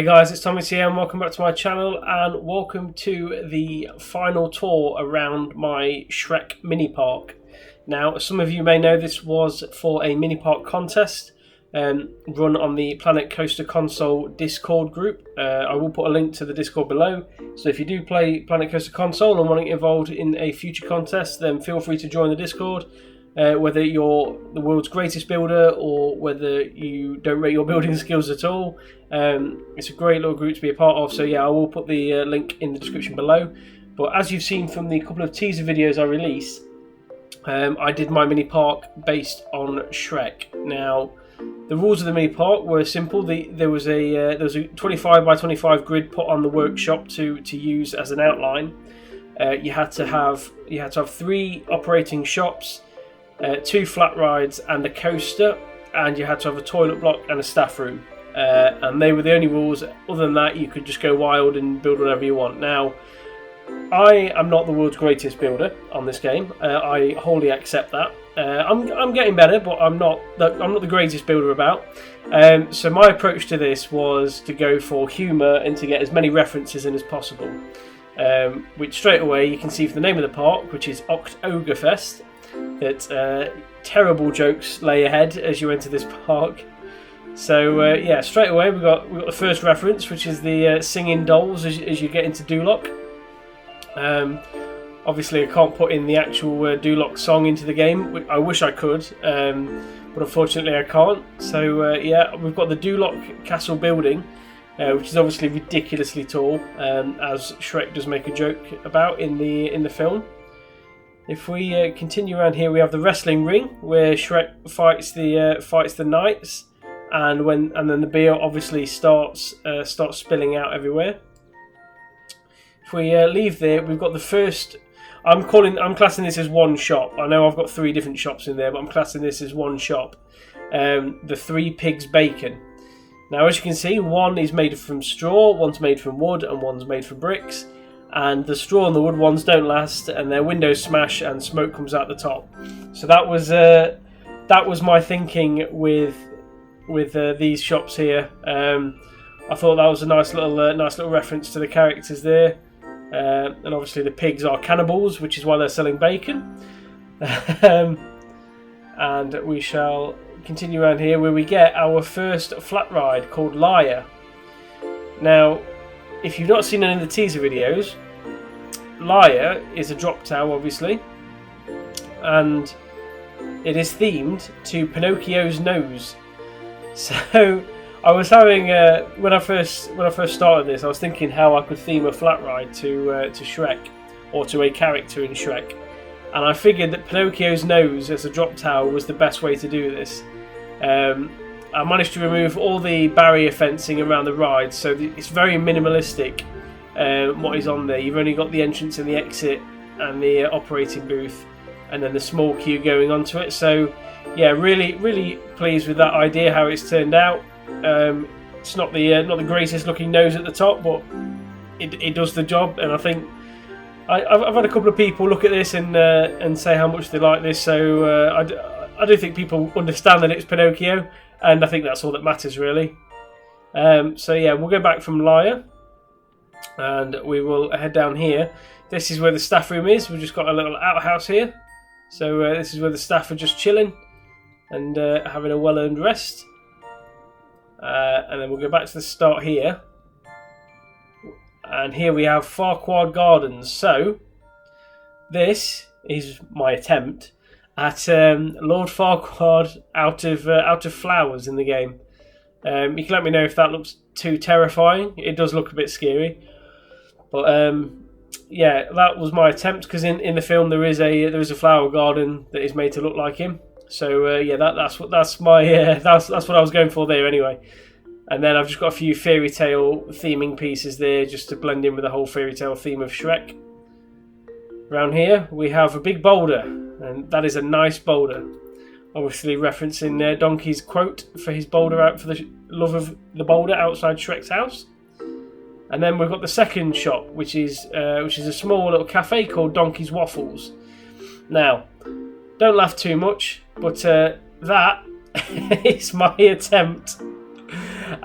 Hey guys, it's Thomas here and welcome back to my channel and welcome to the final tour around my Shrek mini park. Now, some of you may know this was for a mini park contest run on the Planet Coaster Console Discord group. I will put a link to the Discord below, so if you do play Planet Coaster Console and want to get involved in a future contest, then feel free to join the Discord. Whether you're the world's greatest builder or whether you don't rate your building skills at all, it's a great little group to be a part of. So yeah, I will put the link in the description below. But as you've seen from the couple of teaser videos I released, I did my mini park based on Shrek. Now, the rules of the mini park were simple. There was a 25 by 25 grid put on the workshop to use as an outline. You had to have 3 operating shops, 2 flat rides and a coaster, and you had to have a toilet block and a staff room, and they were the only rules. Other than that, you could just go wild and build whatever you want. Now, I am not the world's greatest builder on this game. I wholly accept that. I'm getting better, but I'm not the greatest builder about. So my approach to this was to go for humour and to get as many references in as possible, which straight away you can see from the name of the park, which is Oktoberfest, that terrible jokes lay ahead as you enter this park. So yeah, straight away we got the first reference, which is the singing dolls as you get into Duloc. Obviously, I can't put in the actual Duloc song into the game. I wish I could, but unfortunately I can't. So yeah, we've got the Duloc Castle building, which is obviously ridiculously tall, as Shrek does make a joke about in the film. If we continue around here, we have the wrestling ring where Shrek fights the knights, and then the beer obviously starts spilling out everywhere. If we leave there, we've got the first. I'm classing this as one shop. I know I've got 3 different shops in there, but I'm classing this as one shop. The 3 Pigs Bacon. Now, as you can see, one is made from straw, one's made from wood, and one's made from bricks. And the straw and the wood ones don't last, and their windows smash and smoke comes out the top. So that was my thinking with these shops here. I thought that was a nice little reference to the characters there. And obviously the pigs are cannibals, which is why they're selling bacon. And we shall continue around here where we get our first flat ride called Liar. Now, if you've not seen any of the teaser videos, Liar is a drop tower, obviously, and it is themed to Pinocchio's nose. So I was having when I first started this, I was thinking how I could theme a flat ride to Shrek, or to a character in Shrek, and I figured that Pinocchio's nose as a drop tower was the best way to do this. I managed to remove all the barrier fencing around the ride, so it's very minimalistic what is on there. You've only got the entrance and the exit and the operating booth, and then the small queue going onto it. So yeah, really pleased with that idea, how it's turned out. It's not the greatest looking nose at the top, but it does the job, and I think I've had a couple of people look at this and say how much they like this. So I do think people understand that it's Pinocchio, and I think that's all that matters, really. So yeah, we'll go back from Liar, and we will head down here. This is where the staff room is. We've just got a little outhouse here. So this is where the staff are just chilling and having a well-earned rest. And then we'll go back to the start here. And here we have Farquaad Gardens. So this is my attempt at Lord Farquaad out of flowers in the game. You can let me know if that looks too terrifying. It does look a bit scary, but yeah, that was my attempt, because in the film there is a flower garden that is made to look like him. So yeah, that's what I was going for there anyway. And then I've just got a few fairy tale theming pieces there just to blend in with the whole fairy tale theme of Shrek. Around here we have a big boulder, and that is a nice boulder. Obviously referencing Donkey's quote for his boulder out for the love of the boulder outside Shrek's house. And then we've got the second shop, which is a small little cafe called Donkey's Waffles. Now, don't laugh too much, but that is my attempt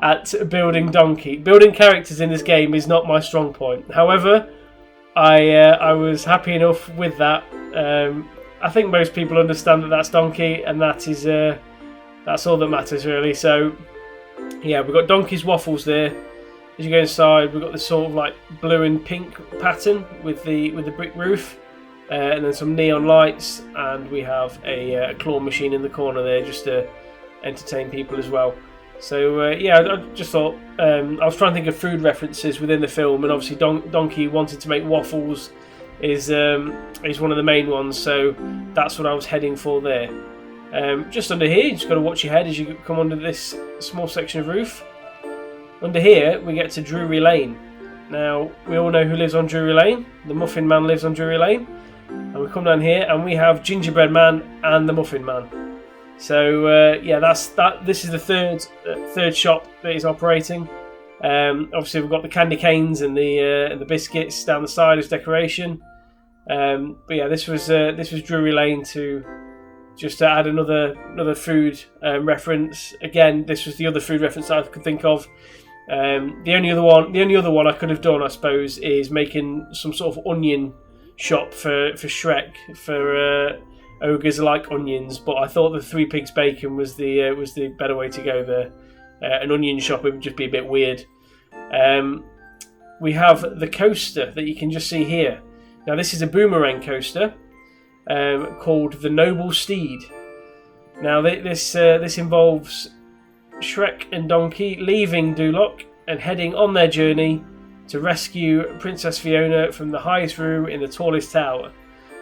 at building Donkey. Building characters in this game is not my strong point. However, I was happy enough with that. I think most people understand that that's Donkey, and that's all that matters really. So yeah, we've got Donkey's waffles there. As you go inside, we've got this sort of like blue and pink pattern with the brick roof, and then some neon lights, and we have a claw machine in the corner there just to entertain people as well. So yeah, I just thought I was trying to think of food references within the film, and obviously Donkey wanted to make waffles is one of the main ones, so that's what I was heading for there. Just under here, you just got to watch your head as you come under this small section of roof. Under here, we get to Drury Lane. Now, we all know who lives on Drury Lane. The Muffin Man lives on Drury Lane. And we come down here, and we have Gingerbread Man and the Muffin Man. So, yeah, this is the third shop that is operating. Obviously, we've got the candy canes and the biscuits down the side as decoration. But yeah, this was Drury Lane just to add another food reference. Again, this was the other food reference that I could think of. The only other one I could have done, I suppose, is making some sort of onion shop for Shrek. For ogres like onions, but I thought the Three Pigs bacon was the better way to go there. An onion shop would just be a bit weird. We have the coaster that you can just see here. Now this is a boomerang coaster called the Noble Steed. Now this involves Shrek and Donkey leaving Duloc and heading on their journey to rescue Princess Fiona from the highest room in the tallest tower.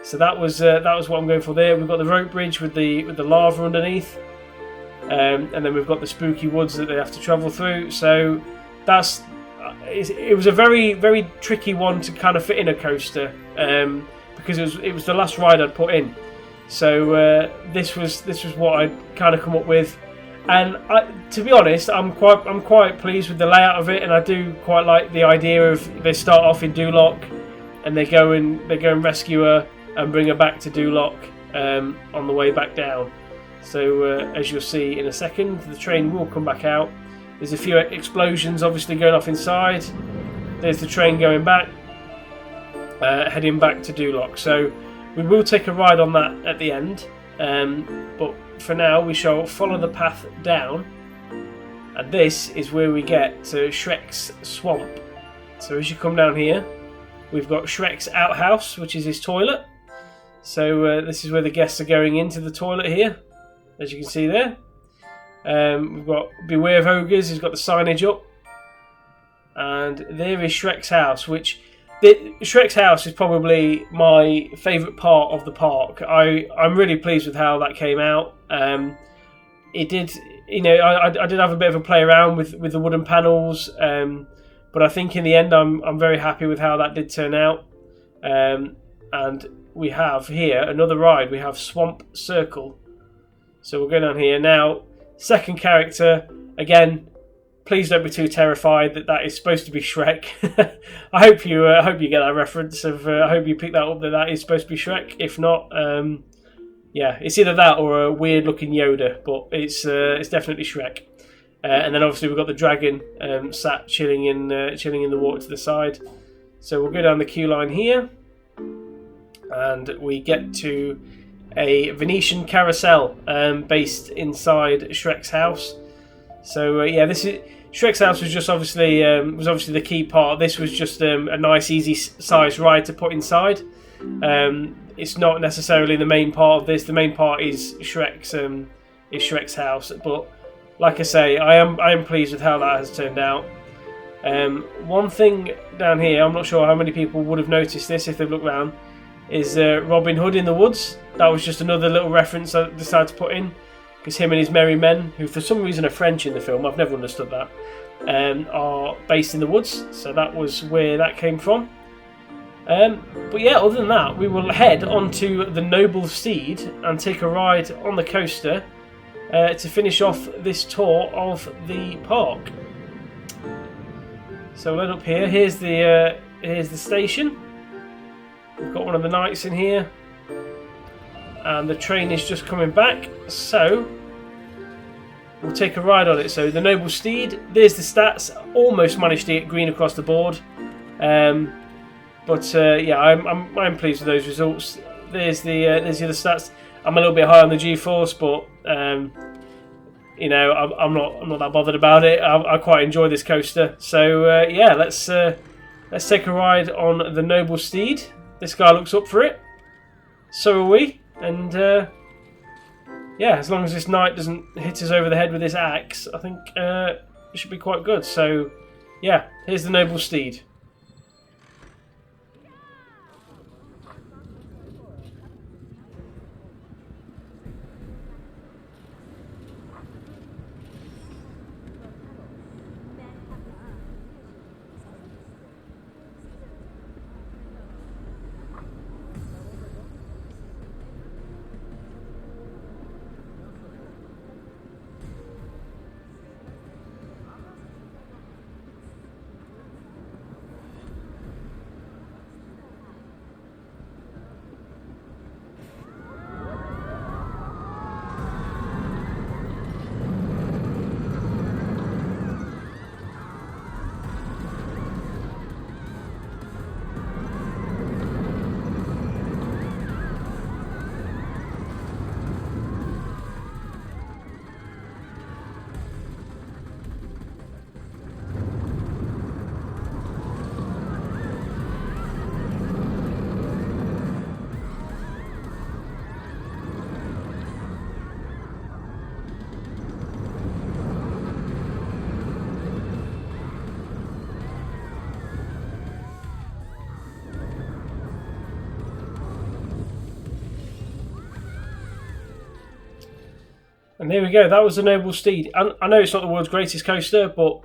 So that was what I'm going for there. We've got the rope bridge with the lava underneath, and then we've got the spooky woods that they have to travel through. So it was a very, very tricky one to kind of fit in a coaster, because it was the last ride I'd put in. So this was what I'd kind of come up with, and to be honest, I'm quite pleased with the layout of it, and I do quite like the idea of they start off in Duloc, and they go and rescue her and bring her back to Duloc on the way back down. So as you'll see in a second, the train will come back out. There's a few explosions obviously going off inside. There's the train going back, heading back to Duloc. So we will take a ride on that at the end, but for now we shall follow the path down, and this is where we get to Shrek's swamp. So as you come down here, we've got Shrek's outhouse, which is his toilet. So this is where the guests are going into the toilet here, as you can see there. We've got Beware of Ogres, he's got the signage up. And there is Shrek's house, which... Shrek's house is probably my favourite part of the park. I'm really pleased with how that came out. It did... I did have a bit of a play around with the wooden panels, but I think in the end I'm very happy with how that did turn out. And we have here another ride. We have Swamp Circle. So we'll go down here now. Second character, again, please don't be too terrified that is supposed to be Shrek. I hope you get that reference. I hope you pick that up that is supposed to be Shrek. If not, yeah, it's either that or a weird looking Yoda, but it's definitely Shrek. And then obviously we've got the dragon sat chilling in the water to the side. So we'll go down the queue line here, and we get to a Venetian Carousel based inside Shrek's house. So yeah, Shrek's house was just obviously the key part. This was just a nice, easy size ride to put inside. It's not necessarily the main part of this. The main part is Shrek's house. But like I say, I am pleased with how that has turned out. One thing down here, I'm not sure how many people would have noticed this if they've looked around, is Robin Hood in the woods. That was just another little reference I decided to put in, because him and his merry men, who for some reason are French in the film, I've never understood that, are based in the woods. So that was where that came from. But yeah, other than that, we will head onto the Noble Steed and take a ride on the coaster to finish off this tour of the park. So we'll head up here. Here's the station. We've got one of the knights in here, and the train is just coming back. So we'll take a ride on it. So the noble steed, there's the stats. Almost managed to get green across the board, but yeah, I'm pleased with those results. There's the other stats. I'm a little bit high on the G-force, but you know, I'm not that bothered about it. I quite enjoy this coaster. So yeah, let's take a ride on the noble steed. This guy looks up for it. So are we, and yeah, as long as this knight doesn't hit us over the head with this axe, I think it should be quite good. So yeah, here's the noble steed. And there we go. That was the noble steed. I know it's not the world's greatest coaster, but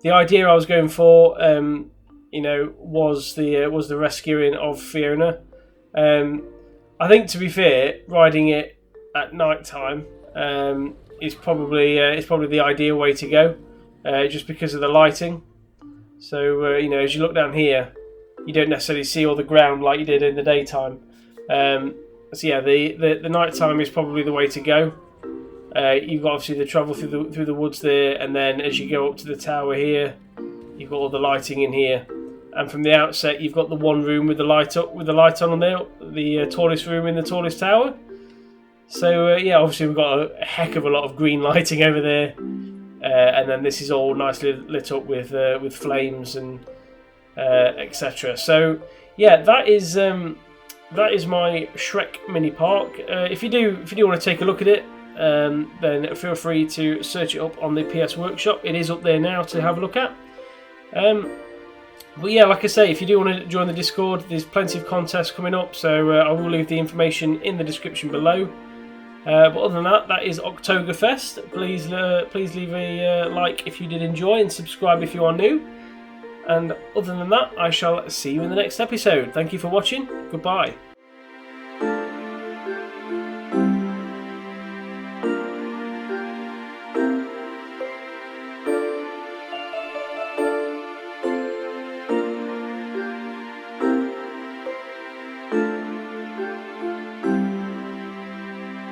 the idea I was going for, you know, was the rescuing of Fiona. I think, to be fair, riding it at night time is probably the ideal way to go, just because of the lighting. So you know, as you look down here, you don't necessarily see all the ground like you did in the daytime. So yeah, the night time is probably the way to go. You've got obviously the travel through the woods there, and then as you go up to the tower here, you've got all the lighting in here. And from the outset, you've got the one room with the light on there, the tallest room in the tallest tower. So yeah, obviously we've got a heck of a lot of green lighting over there, and then this is all nicely lit up with flames and etc. So yeah, that is my Shrek mini park. If you do want to take a look at it, then feel free to search it up on the PS Workshop. It is up there now to have a look at. But yeah, like I say, if you do want to join the Discord, there's plenty of contests coming up, so I will leave the information in the description below. But other than that, that is Oktoberfest. Please leave a like if you did enjoy, and subscribe if you are new. And other than that, I shall see you in the next episode. Thank you for watching. Goodbye.